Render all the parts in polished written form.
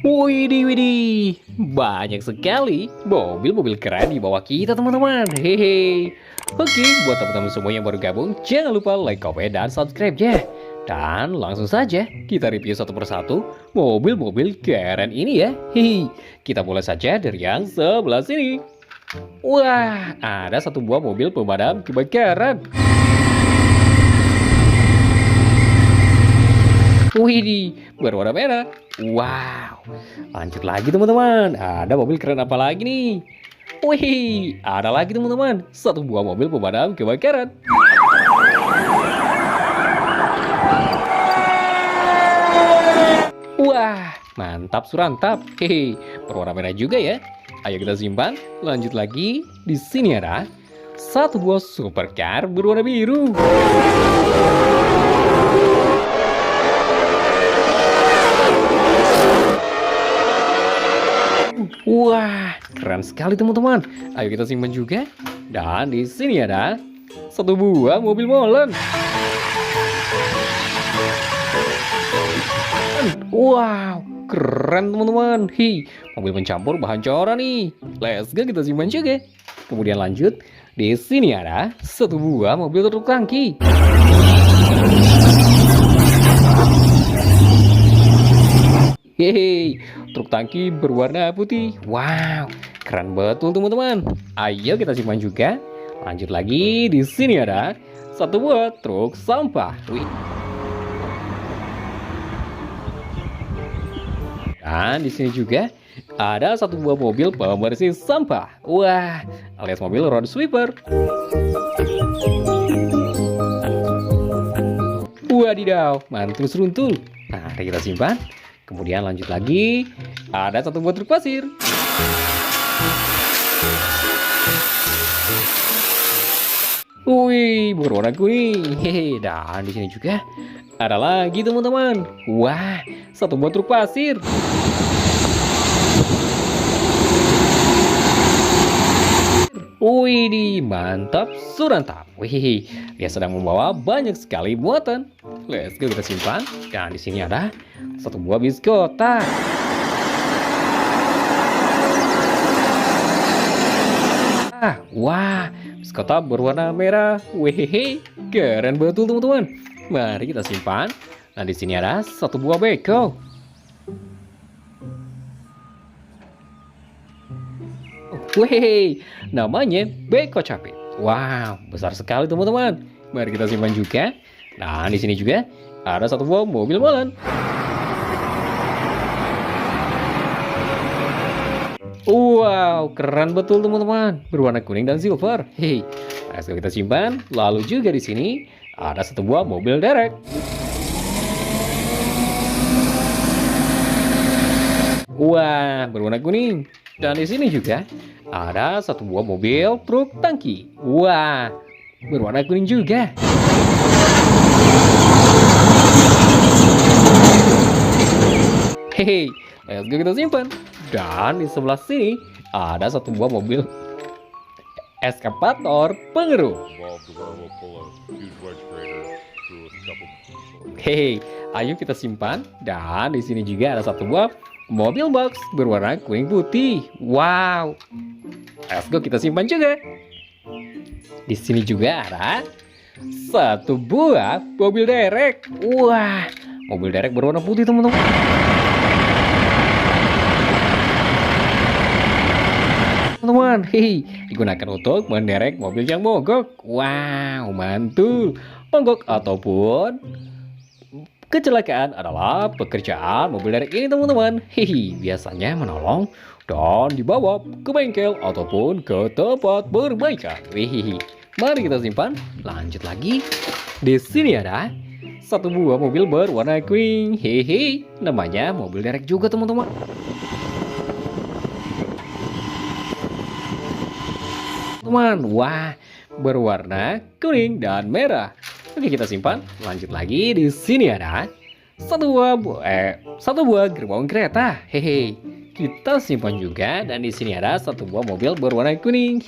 Widih, widih, banyak sekali mobil-mobil keren di bawah kita teman-teman. Hehe. Oke, buat teman-teman semua yang baru gabung, jangan lupa like, komen, dan subscribe ya. Dan langsung saja kita review satu persatu mobil-mobil keren ini ya. Hehe. Kita mulai saja dari yang sebelah sini. Wah, ada satu buah mobil pemadam kebakaran. Widih, berwarna merah. Wow, lanjut lagi teman-teman. Ada mobil keren apa lagi nih? Wih, ada lagi teman-teman. Satu buah mobil pemadam kebakaran. Wah, mantap surantap. Hehe, berwarna merah juga ya. Ayo kita simpan. Lanjut lagi. Di sini ada satu buah supercar berwarna biru. Wah, keren sekali teman-teman. Ayo kita simpan juga. Dan di sini ada satu buah mobil molen. Wow, keren teman-teman. Hi, mobil pencampur bahan cora nih. Let's go kita simpan juga. Kemudian lanjut. Di sini ada satu buah mobil truk tangki. Yeay, truk tangki berwarna putih. Wow, keren betul teman-teman. Ayo kita simpan juga. Lanjut lagi, di sini ada satu buah truk sampah. Wih. Dan di sini juga ada satu buah mobil pembersih sampah. Wah, alias mobil road sweeper. Wadidaw, mantul seruntul. Nah, kita simpan. Kemudian lanjut lagi, ada satu buah truk pasir. Wih, berwarna kuning. Hehe, dan di sini juga ada lagi teman-teman. Wah, satu buah truk pasir. Wih, mantap surantap. Wih, dia sedang membawa banyak sekali muatan. Let's go kita simpan. Dan di sini ada satu buah bis kota. Wah, bis kota berwarna merah. Wih, keren betul teman-teman. Mari kita simpan. Nah, di sini ada satu buah beko. Wih, namanya beko capit. Wow, besar sekali teman-teman. Mari kita simpan juga. Nah, di sini juga ada satu buah mobil molen. Wow, keren betul teman-teman. Berwarna kuning dan silver. Hei, let's go kita simpan. Lalu juga di sini ada satu buah mobil derek. Wah, berwarna kuning. Dan di sini juga ada satu buah mobil truk tangki. Wah, berwarna kuning juga. Hehe, let's go kita simpan. Dan di sebelah sini ada satu buah mobil eskavator pengeruk. Hehe, ayo kita simpan. Dan di sini juga ada satu buah mobil box berwarna kuning putih. Wow, let's go kita simpan juga. Di sini juga ada satu buah mobil derek. Wah, mobil derek berwarna putih teman-teman. Teman-teman, digunakan untuk menderek mobil yang mogok. Wow, mantul. Mogok ataupun kecelakaan adalah pekerjaan mobil derek ini teman-teman. Biasanya menolong dan dibawa ke bengkel ataupun ke tempat perbaikan. Mari kita simpan. Lanjut lagi. Di sini ada satu buah mobil berwarna kuning. Namanya mobil derek juga teman-teman. Wah, berwarna kuning dan merah. Oke, kita simpan. Lanjut lagi. Di sini ada satu buah gerbong kereta. Kita simpan juga. Dan di sini ada satu buah mobil berwarna kuning.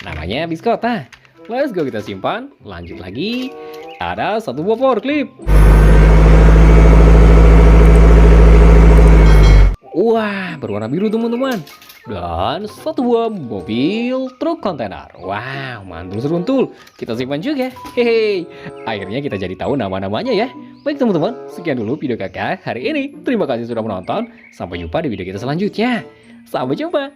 Namanya bis kota. Let's go kita simpan. Lanjut lagi. Ada satu buah forklift. berwarna biru teman-teman. Dan satu buah mobil truk kontainer. Wow, mantul seruntul. Kita simpan juga. Hehe. Akhirnya kita jadi tahu nama-namanya ya. Baik teman-teman, sekian dulu video kakak hari ini. Terima kasih sudah menonton. Sampai jumpa di video kita selanjutnya. Sampai jumpa.